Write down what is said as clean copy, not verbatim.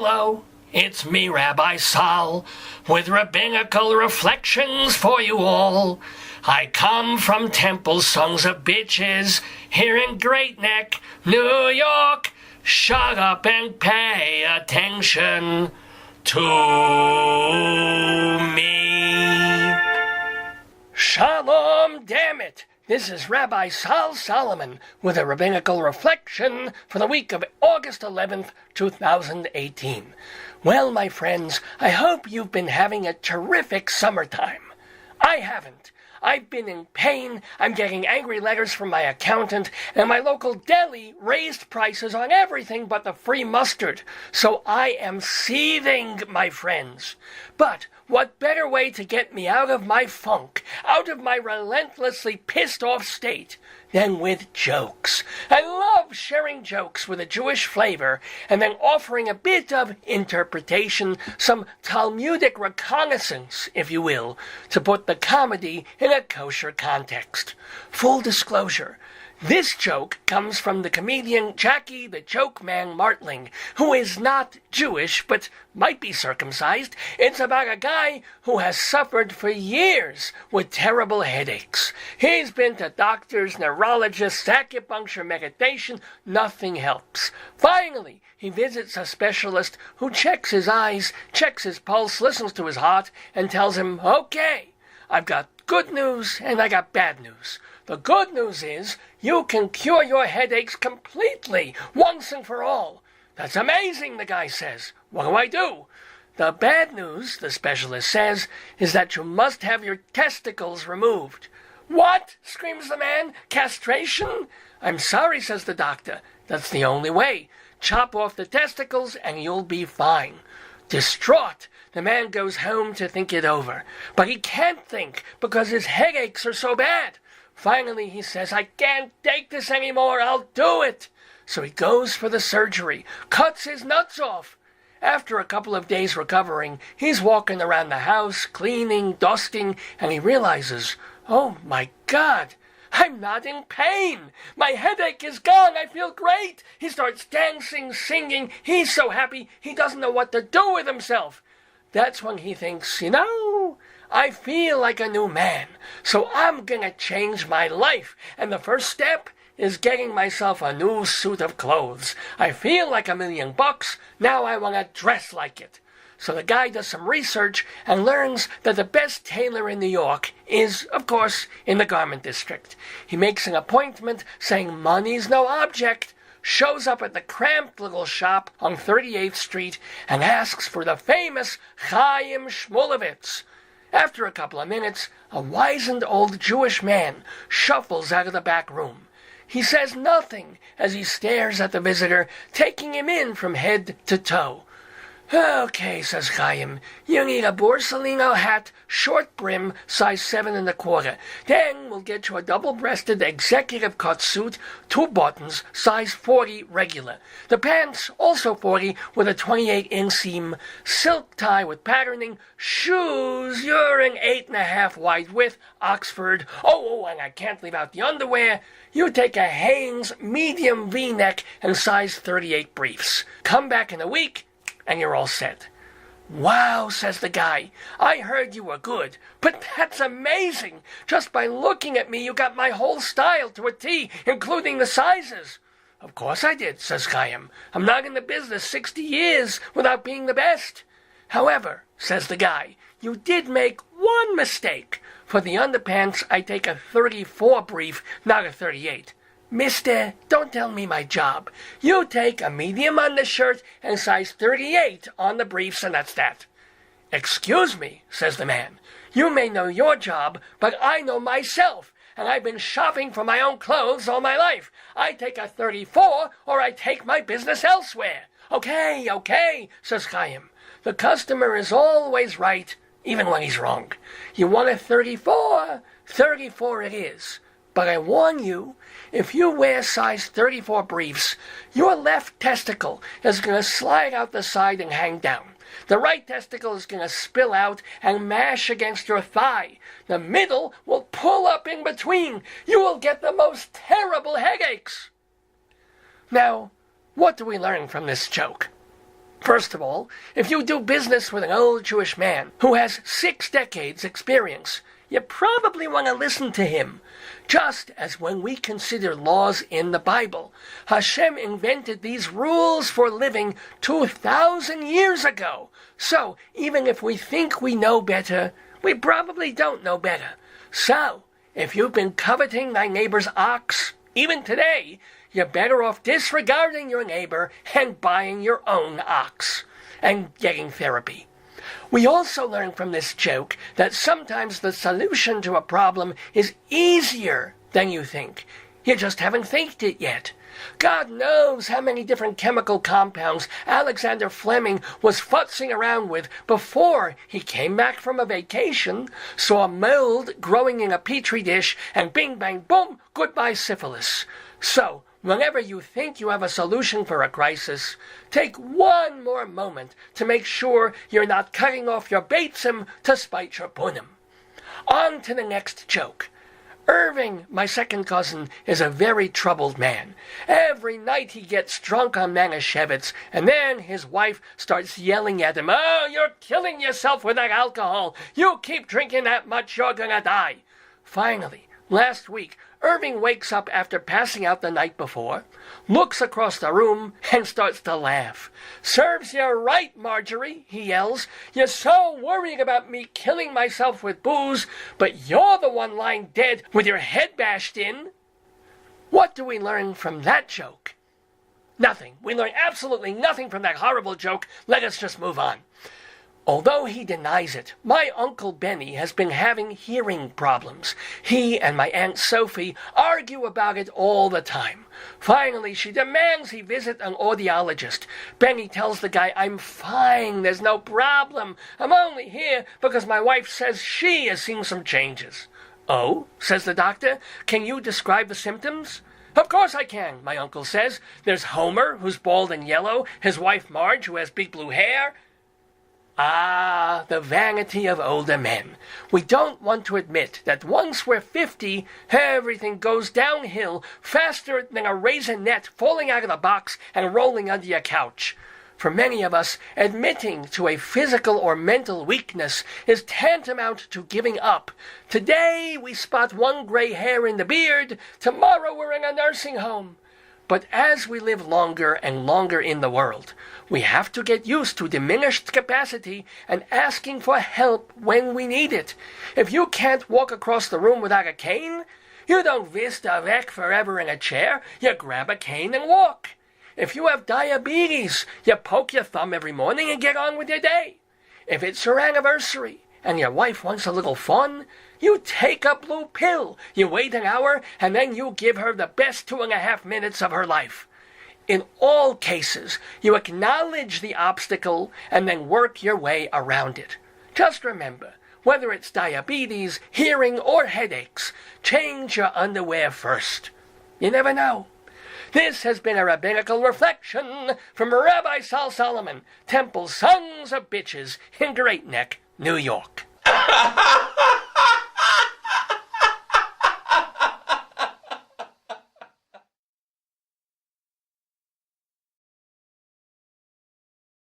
Hello, it's me, Rabbi Sol, with Rabbinical reflections for you all. I come from Temple Sons of Bitches here in Great Neck, New York. Shut up and pay attention to me. Shalom Dammit! This is Rabbi Sol Solomon with a Rabbinical reflection for the week of August 11th, 2018. Well, my friends, I hope you've been having a terrific summertime. I haven't. I've been in pain, I'm getting angry letters from my accountant, and my local deli raised prices on everything but the free mustard. So I am seething, my friends. But what better way to get me out of my funk, out of my relentlessly pissed-off state, than with jokes? I love sharing jokes with a Jewish flavor and then offering a bit of interpretation, some Talmudic reconnaissance, if you will, to put the comedy in a kosher context. Full disclosure, this joke comes from the comedian Jackie the Joke Man Martling, who is not Jewish, but might be circumcised. It's about a guy who has suffered for years with terrible headaches. He's been to doctors, neurologists, acupuncture, meditation. Nothing helps. Finally, he visits a specialist who checks his eyes, checks his pulse, listens to his heart, and tells him, "Okay, I've got good news and I got bad news. The good news is you can cure your headaches completely, once and for all." "That's amazing," the guy says. "What do I do?" "The bad news," the specialist says, "is that you must have your testicles removed." "What?" screams the man. "Castration?" "I'm sorry," says the doctor. "That's the only way. Chop off the testicles and you'll be fine." Distraught, the man goes home to think it over. But he can't think because his headaches are so bad. Finally, he says, "I can't take this anymore. I'll do it." So he goes for the surgery, cuts his nuts off. After a couple of days recovering, he's walking around the house, cleaning, dusting, and he realizes, "Oh my God, I'm not in pain. My headache is gone. I feel great." He starts dancing, singing. He's so happy, he doesn't know what to do with himself. That's when he thinks, I feel like a new man, so I'm gonna change my life. And the first step is getting myself a new suit of clothes. I feel like $1,000,000. Now I want to dress like it. So the guy does some research and learns that the best tailor in New York is, of course, in the garment district. He makes an appointment saying money's no object, shows up at the cramped little shop on 38th Street and asks for the famous Chaim Shmulevitz. After a couple of minutes, a wizened old Jewish man shuffles out of the back room. He says nothing as he stares at the visitor, taking him in from head to toe. "Okay," says Chaim, "you need a Borsalino hat, short brim, size 7 1/4. Then we'll get you a double-breasted executive cut suit, 2 buttons, size 40 regular. The pants, also 40, with a 28 inseam, silk tie with patterning, shoes, you're an 8.5 wide width, Oxford. Oh, and I can't leave out the underwear. You take a Hanes medium V-neck and size 38 briefs. Come back in a week, and you're all set." "Wow," says the guy, "I heard you were good, but that's amazing. Just by looking at me, you got my whole style to a T, including the sizes." "Of course I did," says Chaim. "I'm not in the business 60 years without being the best." "However," says the guy, "you did make one mistake. For the underpants, I take a 34 brief, not a 38. "Mister, don't tell me my job. You take a medium undershirt and size 38 on the briefs, and that's that." "Excuse me," says the man. "You may know your job, but I know myself, and I've been shopping for my own clothes all my life. I take a 34, or I take my business elsewhere." Okay, says Chaim. "The customer is always right, even when he's wrong. You want a 34? 34 it is. But I warn you, if you wear size 34 briefs, your left testicle is going to slide out the side and hang down. The right testicle is going to spill out and mash against your thigh. The middle will pull up in between. You will get the most terrible headaches." Now, what do we learn from this joke? First of all, if you do business with an old Jewish man who has 6 decades experience, you probably want to listen to him. Just as when we consider laws in the Bible, Hashem invented these rules for living 2,000 years ago. So, even if we think we know better, we probably don't know better. So, if you've been coveting thy neighbor's ox, even today, you're better off disregarding your neighbor and buying your own ox and getting therapy. We also learn from this joke that sometimes the solution to a problem is easier than you think. You just haven't faked it yet. God knows how many different chemical compounds Alexander Fleming was futzing around with before he came back from a vacation, saw a mold growing in a petri dish, and bing bang boom, goodbye syphilis. So, whenever you think you have a solution for a crisis, take one more moment to make sure you're not cutting off your beitzim to spite your punim. On to the next joke. Irving, my second cousin, is a very troubled man. Every night he gets drunk on Manischewitz, and then his wife starts yelling at him, "Oh, you're killing yourself with that alcohol. You keep drinking that much, you're gonna die." Finally, last week, Irving wakes up after passing out the night before, looks across the room, and starts to laugh. "Serves you right, Marjorie," he yells. "You're so worried about me killing myself with booze, but you're the one lying dead with your head bashed in." What do we learn from that joke? Nothing. We learn absolutely nothing from that horrible joke. Let us just move on. Although he denies it, my Uncle Benny has been having hearing problems. He and my Aunt Sophie argue about it all the time. Finally, she demands he visit an audiologist. Benny tells the guy, "I'm fine, there's no problem. I'm only here because my wife says she has seen some changes." "Oh," says the doctor, "can you describe the symptoms?" "Of course I can," my uncle says. "There's Homer, who's bald and yellow, his wife Marge, who has big blue hair." Ah, the vanity of older men. We don't want to admit that once we're 50, everything goes downhill faster than a raisinette falling out of the box and rolling under your couch. For many of us, admitting to a physical or mental weakness is tantamount to giving up. Today we spot one gray hair in the beard, tomorrow we're in a nursing home. But as we live longer and longer in the world, we have to get used to diminished capacity and asking for help when we need it. If you can't walk across the room without a cane, you don't vista weg forever in a chair, you grab a cane and walk. If you have diabetes, you poke your thumb every morning and get on with your day. If it's your anniversary and your wife wants a little fun, you take a blue pill, you wait an hour, and then you give her the best 2.5 minutes of her life. In all cases, you acknowledge the obstacle and then work your way around it. Just remember, whether it's diabetes, hearing, or headaches, change your underwear first. You never know. This has been a Rabbinical reflection from Rabbi Sol Solomon, Temple Sons of Bitches in Great Neck, New York.